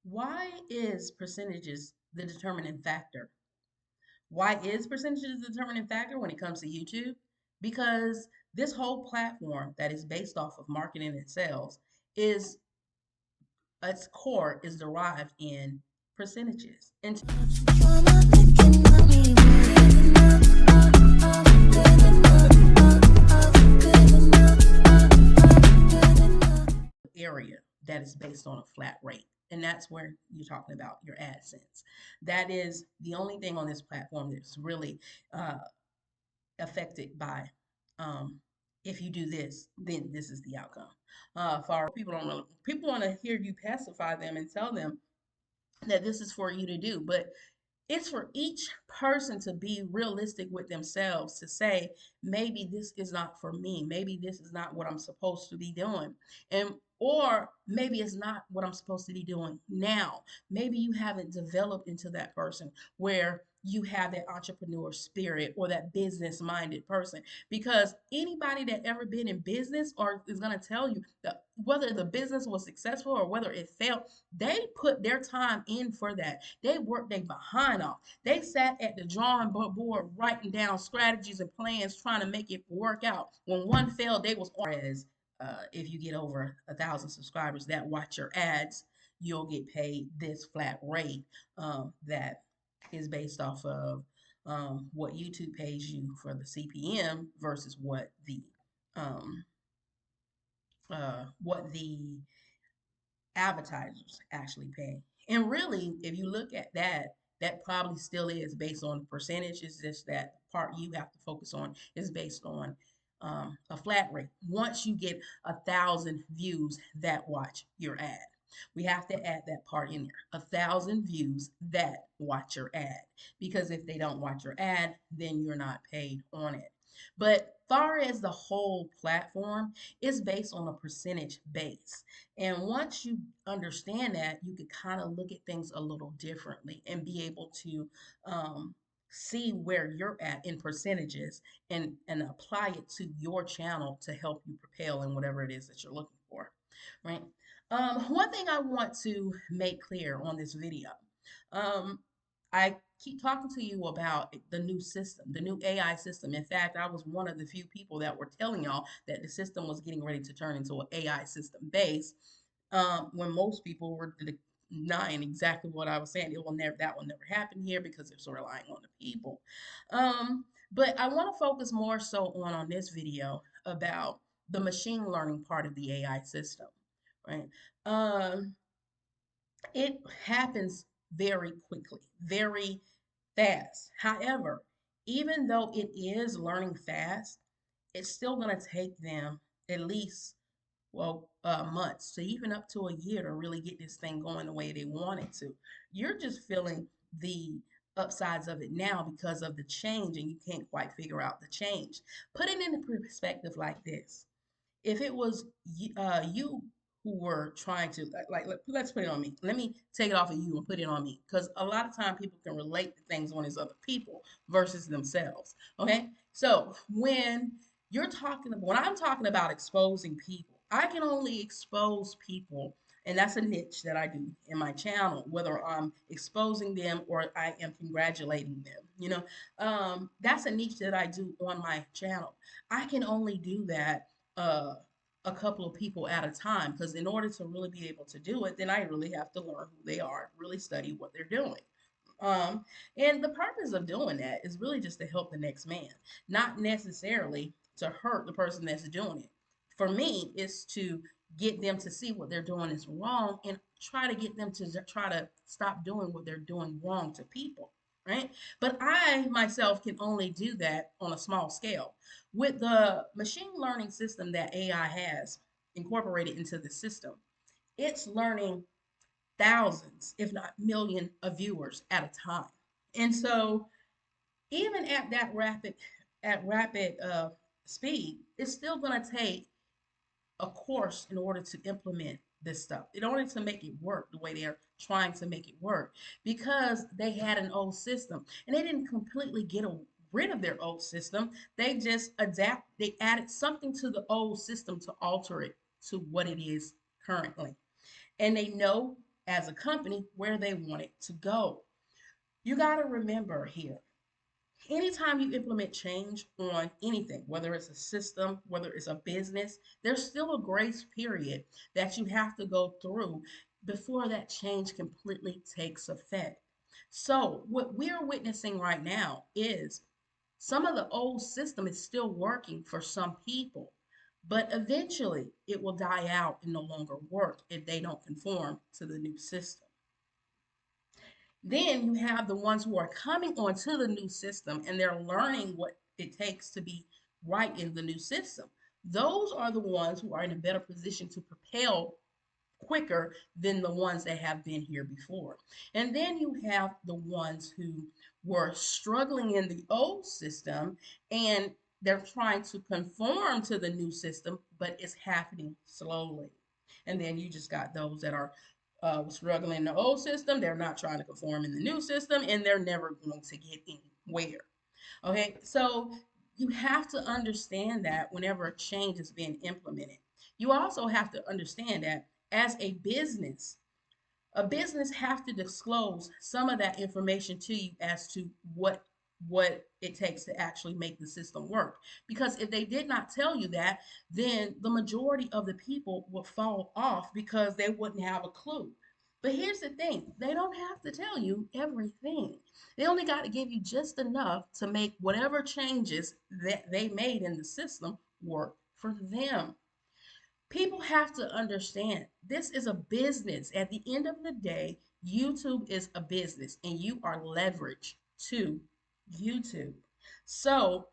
Why is percentages the determining factor? Why is percentages the determining factor when it comes to YouTube? Because this whole platform that is based off of marketing and sales is its core is derived in percentages and area that is based on a flat rate. And that's where you're talking about your AdSense. That is the only thing on this platform that's really uh, affected by if you do this, then this is the outcome. For people don't really, people want to hear you pacify them and tell them that this is for you to do, but it's for each person to be realistic with themselves to say, maybe this is not for me. Maybe this is not what I'm supposed to be doing. And or maybe it's not what I'm supposed to be doing now. Maybe you haven't developed into that person where you have that entrepreneur spirit or that business minded person, because anybody that ever been in business or is going to tell you that whether the business was successful or whether it failed, they put their time in for that. They worked their behind off. They sat at the drawing board writing down strategies and plans, trying to make it work out. When one failed, they was as if you get over 1,000 subscribers that watch your ads, you'll get paid this flat rate that is based off of what YouTube pays you for the CPM versus um, what the advertisers actually pay. And really, if you look at that, that probably still is based on percentage. It's just that part you have to focus on is based on a flat rate. Once you get 1,000 views that watch your ad, we have to add that part in there. 1,000 views that watch your ad, because if they don't watch your ad, then you're not paid on it. But far as the whole platform, is based on a percentage base. And once you understand that, you can kind of look at things a little differently and be able to see where you're at in percentages and apply it to your channel to help you propel in whatever it is that you're looking for, right? One thing I want to make clear on this video, um, I keep talking to you about the new system, the new AI system. In fact, I was one of the few people that were telling y'all that the system was getting ready to turn into an AI system base, when most people were denying exactly what I was saying. That will never happen here because it's relying on the people. But I want to focus more so on this video about the machine learning part of the AI system, right? Um, it happens very quickly, very fast. However, even though it is learning fast, it's still going to take them at least, months to even up to a year to really get this thing going the way they want it to. You're just feeling the upsides of it now because of the change, and you can't quite figure out the change. Put it into perspective like this: if it was you who were trying to let's put it on me. Let me take it off of you and put it on me, because a lot of time people can relate to things when it's other people versus themselves. Okay, so when I'm talking about exposing people, I can only expose people, and that's a niche that I do in my channel, whether I'm exposing them or I am congratulating them. That's a niche that I do on my channel. I can only do that uh, a couple of people at a time, because in order to really be able to do it, then I really have to learn who they are, really study what they're doing. Um, and the purpose of doing that is really just to help the next man, not necessarily to hurt the person that's doing it. For me, it's to get them to see what they're doing is wrong and try to get them to try to stop doing what they're doing wrong to people, right? But I myself can only do that on a small scale. With the machine learning system that AI has incorporated into the system, it's learning thousands, if not million, of viewers at a time. And so, even at that rapid speed, it's still going to take a course in order to implement this stuff, in order to make it work the way they're trying to make it work, because they had an old system and they didn't completely get rid of their old system. They just they added something to the old system to alter it to what it is currently. And they know as a company where they want it to go. You got to remember here, anytime you implement change on anything, whether it's a system, whether it's a business, there's still a grace period that you have to go through before that change completely takes effect. So, what we're witnessing right now is some of the old system is still working for some people, but eventually it will die out and no longer work if they don't conform to the new system. Then you have the ones who are coming onto the new system and they're learning what it takes to be right in the new system. Those are the ones who are in a better position to propel quicker than the ones that have been here before. And then you have the ones who were struggling in the old system and they're trying to conform to the new system, but it's happening slowly. And then you just got those that are struggling in the old system, they're not trying to conform in the new system, and they're never going to get anywhere. Okay, so you have to understand that whenever a change is being implemented. You also have to understand that as a business have to disclose some of that information to you as to what it takes to actually make the system work. Because if they did not tell you that, then the majority of the people would fall off because they wouldn't have a clue. But here's the thing, they don't have to tell you everything. They only got to give you just enough to make whatever changes that they made in the system work for them. People have to understand this is a business. At the end of the day, YouTube is a business and you are leveraged to YouTube. So,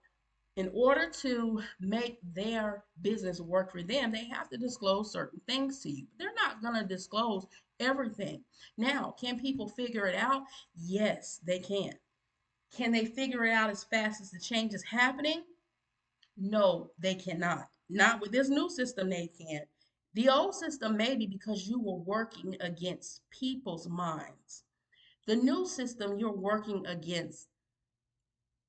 in order to make their business work for them, they have to disclose certain things to you. They're not going to disclose everything. Now, can people figure it out? Yes, they can. Can they figure it out as fast as the change is happening? No, they cannot. Not with this new system, they can't. The old system, maybe because you were working against people's minds. The new system, you're working against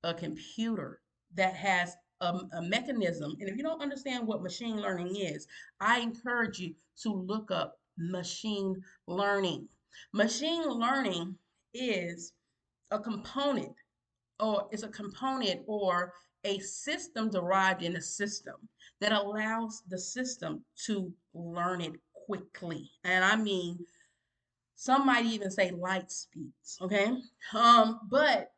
a computer that has a mechanism. And if you don't understand what machine learning is, I encourage you to look up machine learning. Machine learning is a component or a system derived in a system that allows the system to learn it quickly. And I mean, some might even say light speeds, okay? But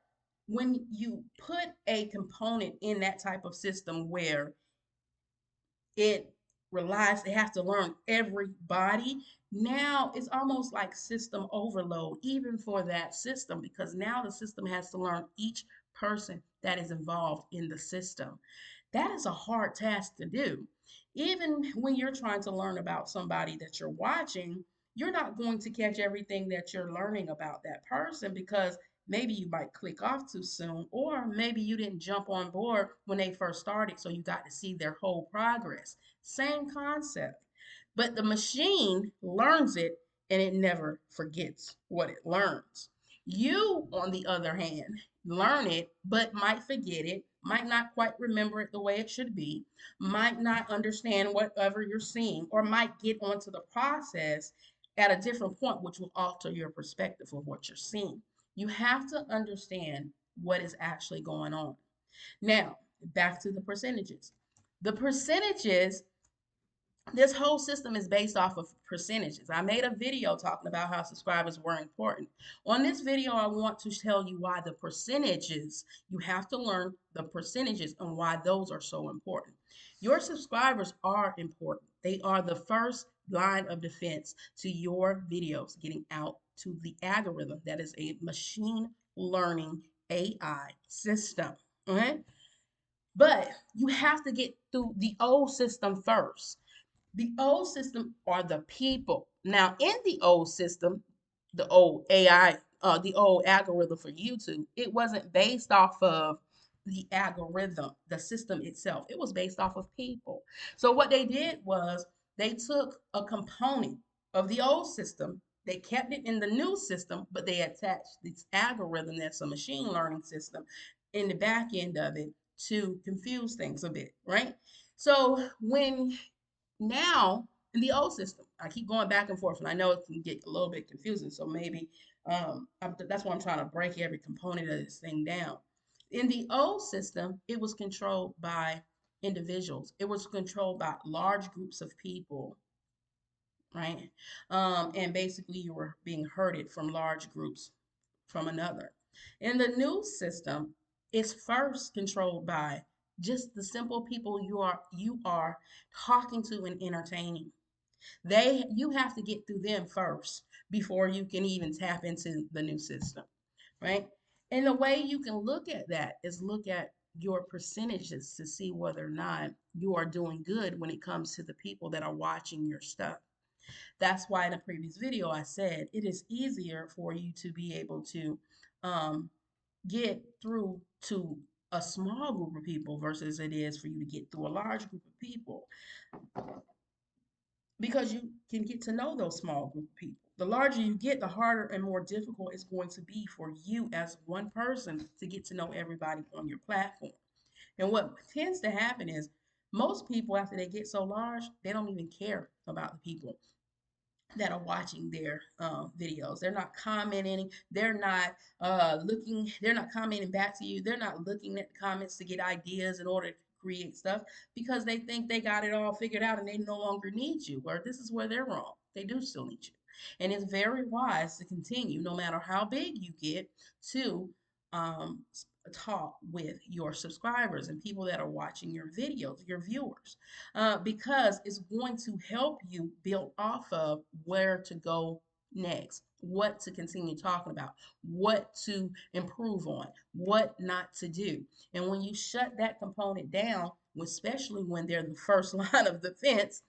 when you put a component in that type of system where it has to learn everybody. Now it's almost like system overload, even for that system, because now the system has to learn each person that is involved in the system. That is a hard task to do. Even when you're trying to learn about somebody that you're watching, you're not going to catch everything that you're learning about that person because maybe you might click off too soon, or maybe you didn't jump on board when they first started, so you got to see their whole progress. Same concept. But the machine learns it and it never forgets what it learns. You, on the other hand, learn it, but might forget it, might not quite remember it the way it should be, might not understand whatever you're seeing, or might get onto the process at a different point, which will alter your perspective of what you're seeing. You have to understand what is actually going on. Now, back to the percentages. The percentages, this whole system is based off of percentages. I made a video talking about how subscribers were important. On this video, I want to tell you why the percentages, you have to learn the percentages and why those are so important. Your subscribers are important. They are the first line of defense to your videos getting out to the algorithm. That is a machine learning AI system. Okay? But you have to get through the old system first. The old system are the people. Now, in the old system, the old AI, the old algorithm for YouTube, it wasn't based off of the algorithm, the system itself. It was based off of people. So what they did was they took a component of the old system, they kept it in the new system, but they attached this algorithm that's a machine learning system in the back end of it to confuse things a bit, right? So when now in the old system, I keep going back and forth, and I know it can get a little bit confusing. So maybe that's why I'm trying to break every component of this thing down. In the old system, it was controlled by individuals. It was controlled by large groups of people, right? And basically, you were being herded from large groups from another. In the new system, it's first controlled by just the simple people you are talking to and entertaining. You have to get through them first before you can even tap into the new system, right? And the way you can look at that is look at your percentages to see whether or not you are doing good when it comes to the people that are watching your stuff. That's why in a previous video I said it is easier for you to be able to um, get through to a small group of people versus it is for you to get through a large group of people, because you can get to know those small group of people. The larger you get, the harder and more difficult it's going to be for you as one person to get to know everybody on your platform. And what tends to happen is most people, after they get so large, they don't even care about the people that are watching their videos. They're not commenting. They're not looking. They're not commenting back to you. They're not looking at the comments to get ideas in order to create stuff because they think they got it all figured out and they no longer need you. Or this is where they're wrong. They do still need you. And it's very wise to continue, no matter how big you get, to um, talk with your subscribers and people that are watching your videos, your viewers, because it's going to help you build off of where to go next, what to continue talking about, what to improve on, what not to do. And when you shut that component down, especially when they're the first line of defense,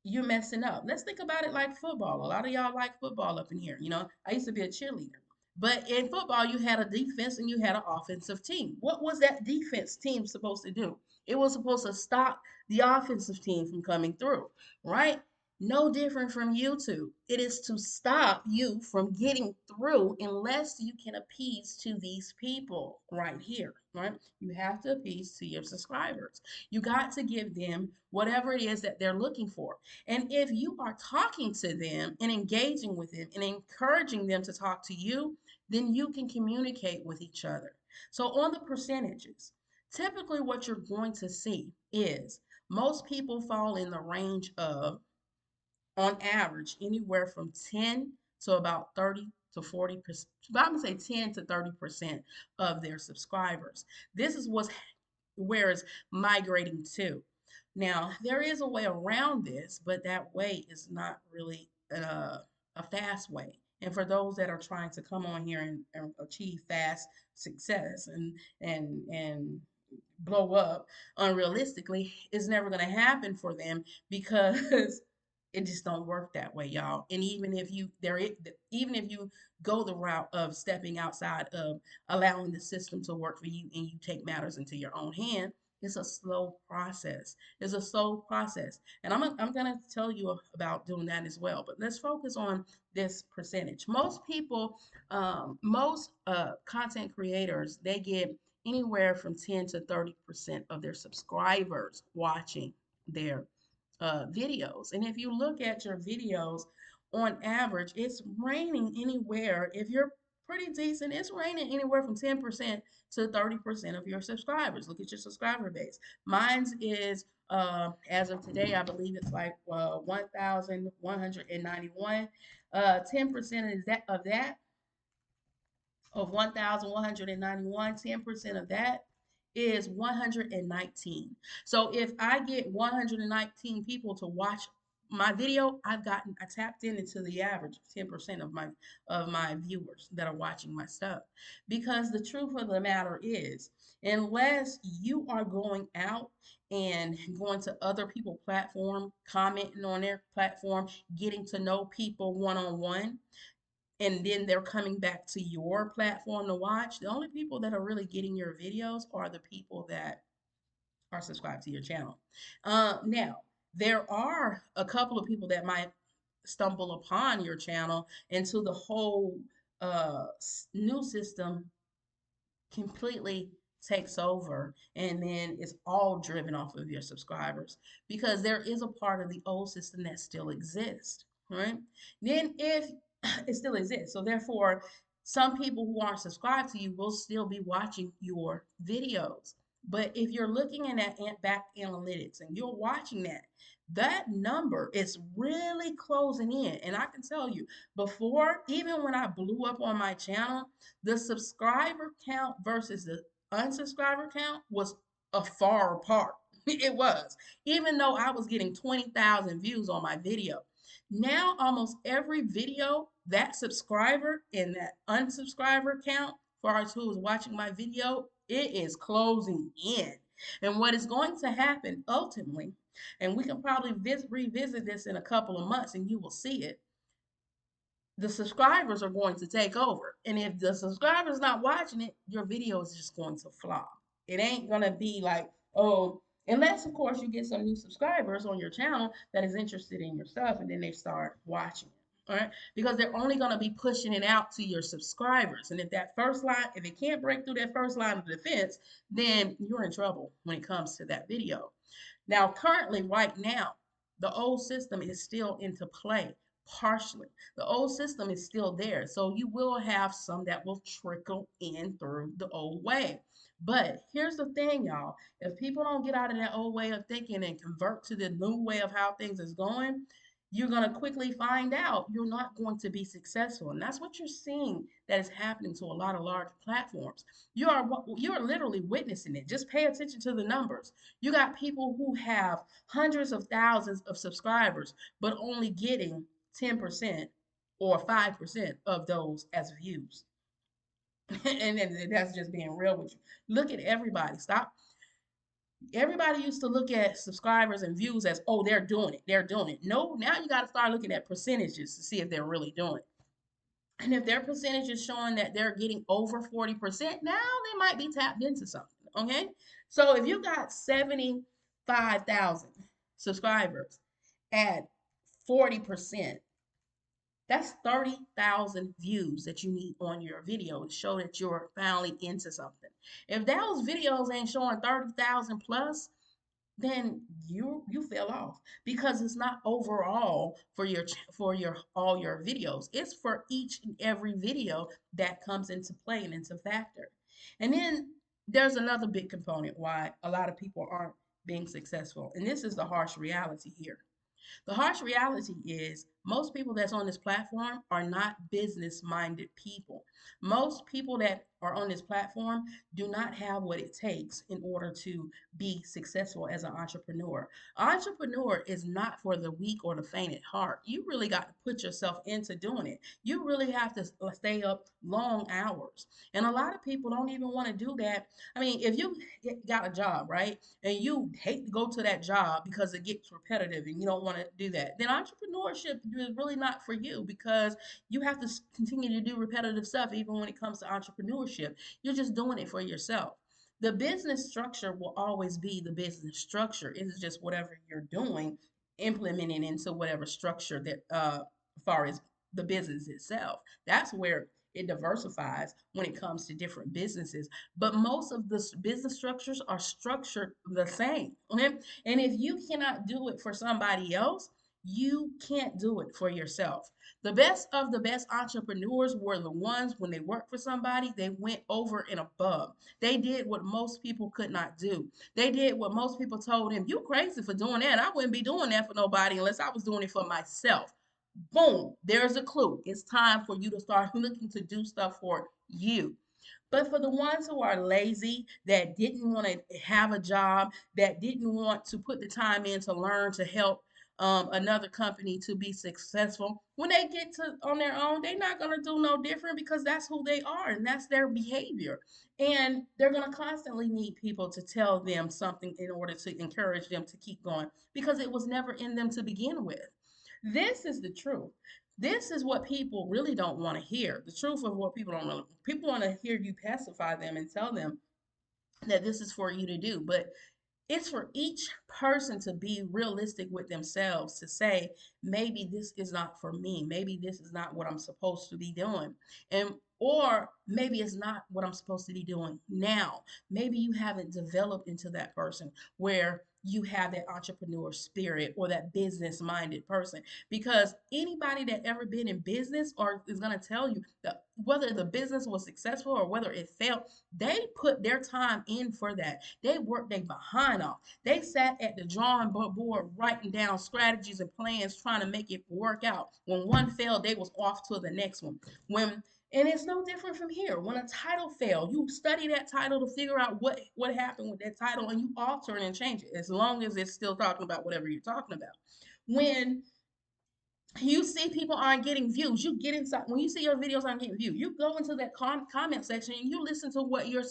you're messing up. Let's think about it like football. A lot of y'all like football up in here. I used to be a cheerleader. But in football, you had a defense and you had an offensive team. What was that defense team supposed to do? It was supposed to stop the offensive team from coming through, right? No different from YouTube. It is to stop you from getting through unless you can appease to these people right here, right? You have to appease to your subscribers. You got to give them whatever it is that they're looking for. And if you are talking to them and engaging with them and encouraging them to talk to you, then you can communicate with each other. So, on the percentages, typically what you're going to see is most people fall in the range of, on average, anywhere from 10 to about 30 to 40%. I'm going to say 10 to 30% of their subscribers. This is where it's migrating to. Now, there is a way around this, but that way is not really a fast way. And for those that are trying to come on here and achieve fast success and blow up unrealistically, it's never going to happen for them because it just don't work that way, y'all. And even if you go the route of stepping outside of allowing the system to work for you and you take matters into your own hand, it's a slow process. It's a slow process. And I'm going to tell you about doing that as well. But let's focus on this percentage. Most people, most content creators, they get anywhere from 10 to 30% of their subscribers watching their videos. And if you look at your videos, on average, it's raining anywhere. If you're pretty decent, it's raining anywhere from 10% to 30% of your subscribers. Look at your subscriber base. Mine's is, as of today, I believe it's like 1,191. 10% is that of 1,191, 10% of that is 119. So if I get 119 people to watch my video, I tapped into the average of 10% of my viewers that are watching my stuff. Because the truth of the matter is, unless you are going out and going to other people's platform, commenting on their platform, getting to know people one-on-one, and then they're coming back to your platform to watch, the only people that are really getting your videos are the people that are subscribed to your channel. Now, there are a couple of people that might stumble upon your channel into the whole new system completely takes over, and then it's all driven off of your subscribers, because there is a part of the old system that still exists, right? Then if it still exists, so therefore some people who aren't subscribed to you will still be watching your videos. But if you're looking in at back analytics and you're watching that, that number is really closing in. And I can tell you, before, even when I blew up on my channel, the subscriber count versus the unsubscriber count was a far apart. It was, even though I was getting 20,000 views on my video. Now, almost every video, that subscriber and that unsubscriber count, for our who is watching my video, it is closing in. And what is going to happen ultimately, and we can probably revisit this in a couple of months and you will see it, the subscribers are going to take over. And if the subscriber's not watching it, your video is just going to flop. It ain't going to be like, oh, unless, of course, you get some new subscribers on your channel that is interested in your stuff and then they start watching it. All right. Because they're only going to be pushing it out to your subscribers. And if that first line, if it can't break through that first line of defense, then you're in trouble when it comes to that video. Now, currently, right now, the old system is still into play partially. The old system is still there. So you will have some that will trickle in through the old way. But here's the thing, y'all. If people don't get out of that old way of thinking and convert to the new way of how things is going, you're going to quickly find out you're not going to be successful. And that's what you're seeing that is happening to a lot of large platforms. You're literally witnessing it. Just pay attention to the numbers. You got people who have hundreds of thousands of subscribers, but only getting 10% or 5% of those as views. And that's just being real with you. Look at everybody. Stop. Everybody used to look at subscribers and views as, oh, they're doing it. They're doing it. No, now you got to start looking at percentages to see if they're really doing it. And if their percentage is showing that they're getting over 40%, now they might be tapped into something. Okay. So if you got 75,000 subscribers at 40%, that's 30,000 views that you need on your video to show that you're finally into something. If those videos ain't showing 30,000 plus, then you fell off, because it's not overall for your all your videos. It's for each and every video that comes into play and into factor. And then there's another big component why a lot of people aren't being successful, and this is the harsh reality here. The harsh reality is most people that's on this platform are not business minded people. Most people that are on this platform do not have what it takes in order to be successful as an entrepreneur. Entrepreneur is not for the weak or the faint at heart. You really got to put yourself into doing it. You really have to stay up long hours. And a lot of people don't even want to do that. I mean, if you got a job, right? And you hate to go to that job because it gets repetitive and you don't want to do that, then entrepreneurship is really not for you, because you have to continue to do repetitive stuff even when it comes to entrepreneurship. You're just doing it for yourself. The business structure will always be the business structure. It is just whatever you're doing, implementing into whatever structure that, as far as the business itself. That's where it diversifies when it comes to different businesses. But most of the business structures are structured the same. Okay? And if you cannot do it for somebody else, you can't do it for yourself. The best of the best entrepreneurs were the ones, when they worked for somebody, they went over and above. They did what most people could not do. They did what most people told him, you crazy for doing that. I wouldn't be doing that for nobody unless I was doing it for myself. Boom, there's a clue. It's time for you to start looking to do stuff for you. But for the ones who are lazy, that didn't want to have a job, that didn't want to put the time in to learn to help another company to be successful, when they get to on their own, they're not going to do no different, because that's who they are and that's their behavior. And they're going to constantly need people to tell them something in order to encourage them to keep going, because it was never in them to begin with. This is the truth. This is what people really don't want to hear. The truth of what people don't really, people want to hear you pacify them and tell them that this is for you to do. But It's for each person to be realistic with themselves to say, maybe this is not for me. Maybe this is not what I'm supposed to be doing. And or maybe it's not what I'm supposed to be doing now. Maybe you haven't developed into that person where you have that entrepreneur spirit or that business minded person, because anybody that ever been in business or is going to tell you that whether the business was successful or whether it failed, they put their time in for that. They worked their behind off. They sat at the drawing board writing down strategies and plans trying to make it work out. When one failed, they was off to the next one. When and it's no different from here. When a title failed, you study that title to figure out what happened with that title, and you alter it and change it as long as it's still talking about whatever you're talking about. When you see people aren't getting views, you get inside. When you see your videos aren't getting views, you go into that comment section and you listen to what your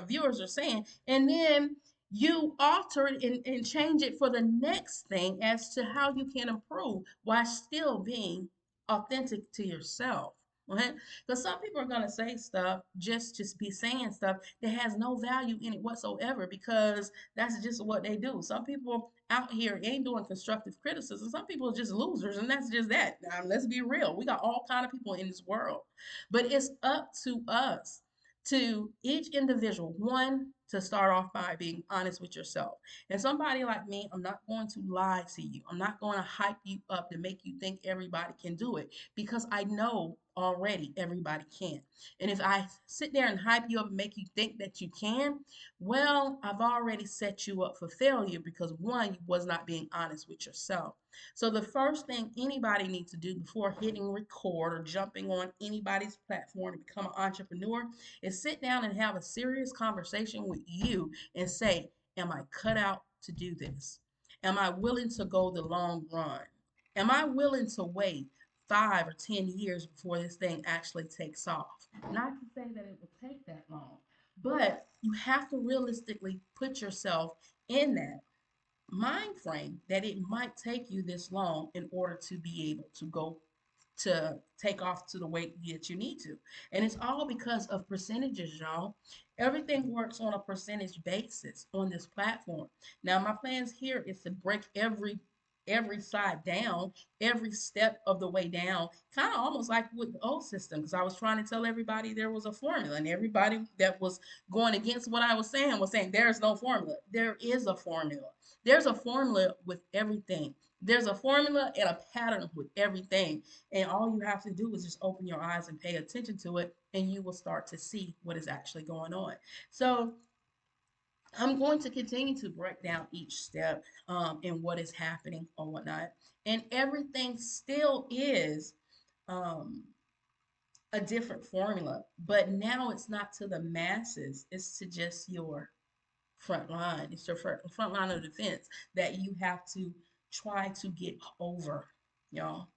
viewers are saying, and then you alter it and change it for the next thing as to how you can improve while still being authentic to yourself. Right? Because some people are gonna say stuff just be saying stuff that has no value in it whatsoever, because that's just what they do. Some people out here ain't doing constructive criticism. Some people are just losers, and that's just that. Now, let's be real. We got all kind of people in this world, but it's up to us, to each individual, one, to start off by being honest with yourself. And somebody like me, I'm not going to lie to you. I'm not going to hype you up to make you think everybody can do it, because I know already everybody can. And if I sit there and hype you up and make you think that you can, well, I've already set you up for failure, because one, you was not being honest with yourself. So the first thing anybody needs to do before hitting record or jumping on anybody's platform to become an entrepreneur is sit down and have a serious conversation with you and say, am I cut out to do this? Am I willing to go the long run? Am I willing to wait 5 or 10 years before this thing actually takes off? Not to say that it will take that long, but you have to realistically put yourself in that mind frame that it might take you this long in order to be able to go to take off to the weight that you need to. And it's all because of percentages, y'all. Everything works on a percentage basis on this platform. Now, my plans here is to break every side down, every step of the way down, kind of almost like with the old system, because I was trying to tell everybody there was a formula, and everybody that was going against what I was saying there's no formula. There is a formula. There's a formula with everything. There's a formula and a pattern with everything. And all you have to do is just open your eyes and pay attention to it, and you will start to see what is actually going on. So I'm going to continue to break down each step and what is happening or whatnot. And everything still is um, a different formula, but now it's not to the masses, it's to just your front line. It's your front line of defense that you have to try to get over, y'all.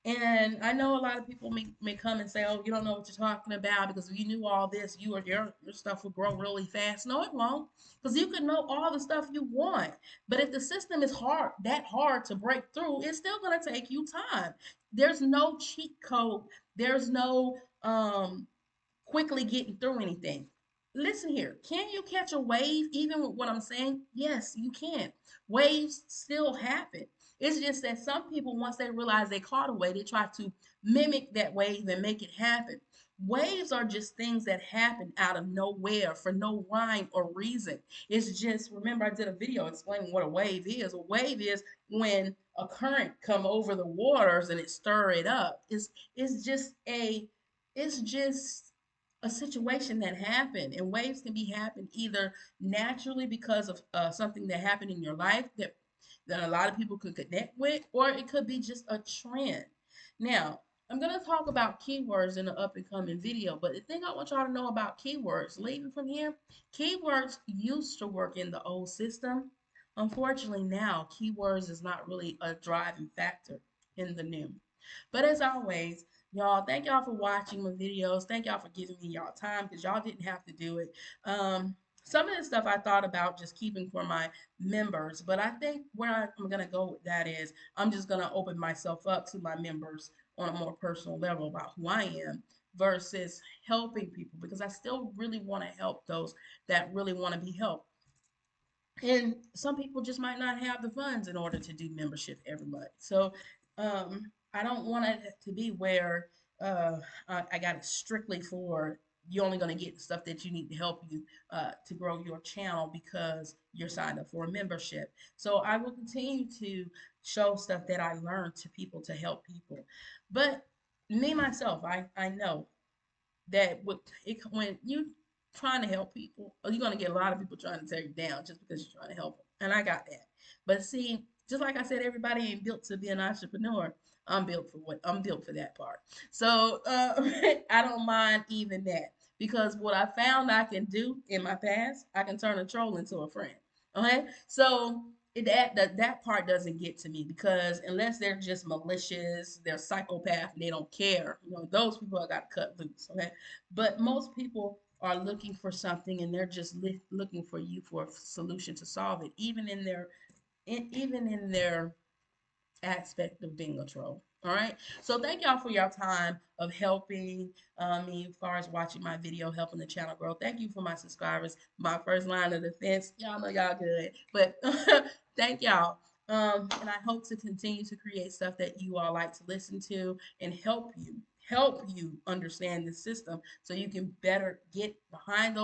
And I know a lot of people may come and say, oh, you don't know what you're talking about, because if you knew all this, your stuff would grow really fast. No, it won't, because you can know all the stuff you want. But if the system is that hard to break through, it's still going to take you time. There's no cheat code. There's no quickly getting through anything. Listen here, can you catch a wave even with what I'm saying? Yes, you can. Waves still happen. It's just that some people, once they realize they caught a wave, they try to mimic that wave and make it happen. Waves are just things that happen out of nowhere for no rhyme or reason. It's just, remember, I did a video explaining what a wave is. A wave is when a current come over the waters and it stir it up. It's just it's just a situation that happened. And waves can be happen either naturally because of something that happened in your life that a lot of people could connect with, or it could be just a trend. Now, I'm going to talk about keywords in the up and coming video, but the thing I want y'all to know about keywords, leaving from here, keywords used to work in the old system. Unfortunately, now keywords is not really a driving factor in the new. But as always, y'all, thank y'all for watching my videos. Thank y'all for giving me y'all time, because y'all didn't have to do it. Some of the stuff I thought about just keeping for my members, but I think where I'm going to go with that is I'm just going to open myself up to my members on a more personal level about who I am versus helping people, because I still really want to help those that really want to be helped. And some people just might not have the funds in order to do membership every month. So I don't want it to be where I got it strictly for you're only going to get stuff that you need to help you to grow your channel because you're signed up for a membership. So I will continue to show stuff that I learned to people to help people. But me myself, I know that when you trying to help people, you're gonna get a lot of people trying to tear you down just because you're trying to help them. And I got that. But see, just like I said, everybody ain't built to be an entrepreneur. I'm built for that part. So I don't mind even that because what I found I can do in my past, I can turn a troll into a friend. Okay, so that part doesn't get to me because unless they're just malicious, they're psychopath, and they don't care. Those people I got to cut loose. Okay, but most people are looking for something and they're just looking for you for a solution to solve it, even in their aspect of being a troll. All right. So thank y'all for your time of helping me as far as watching my video, helping the channel grow. Thank you for my subscribers. My first line of defense. Y'all know y'all good. But thank y'all. And I hope to continue to create stuff that you all like to listen to and help you understand the system so you can better get behind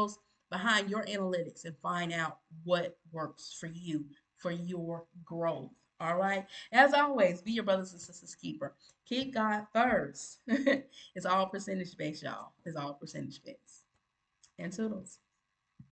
your analytics and find out what works for you for your growth. All right. As always, be your brothers and sisters keeper. Keep God first. It's all percentage based, y'all. It's all percentage based. And toodles.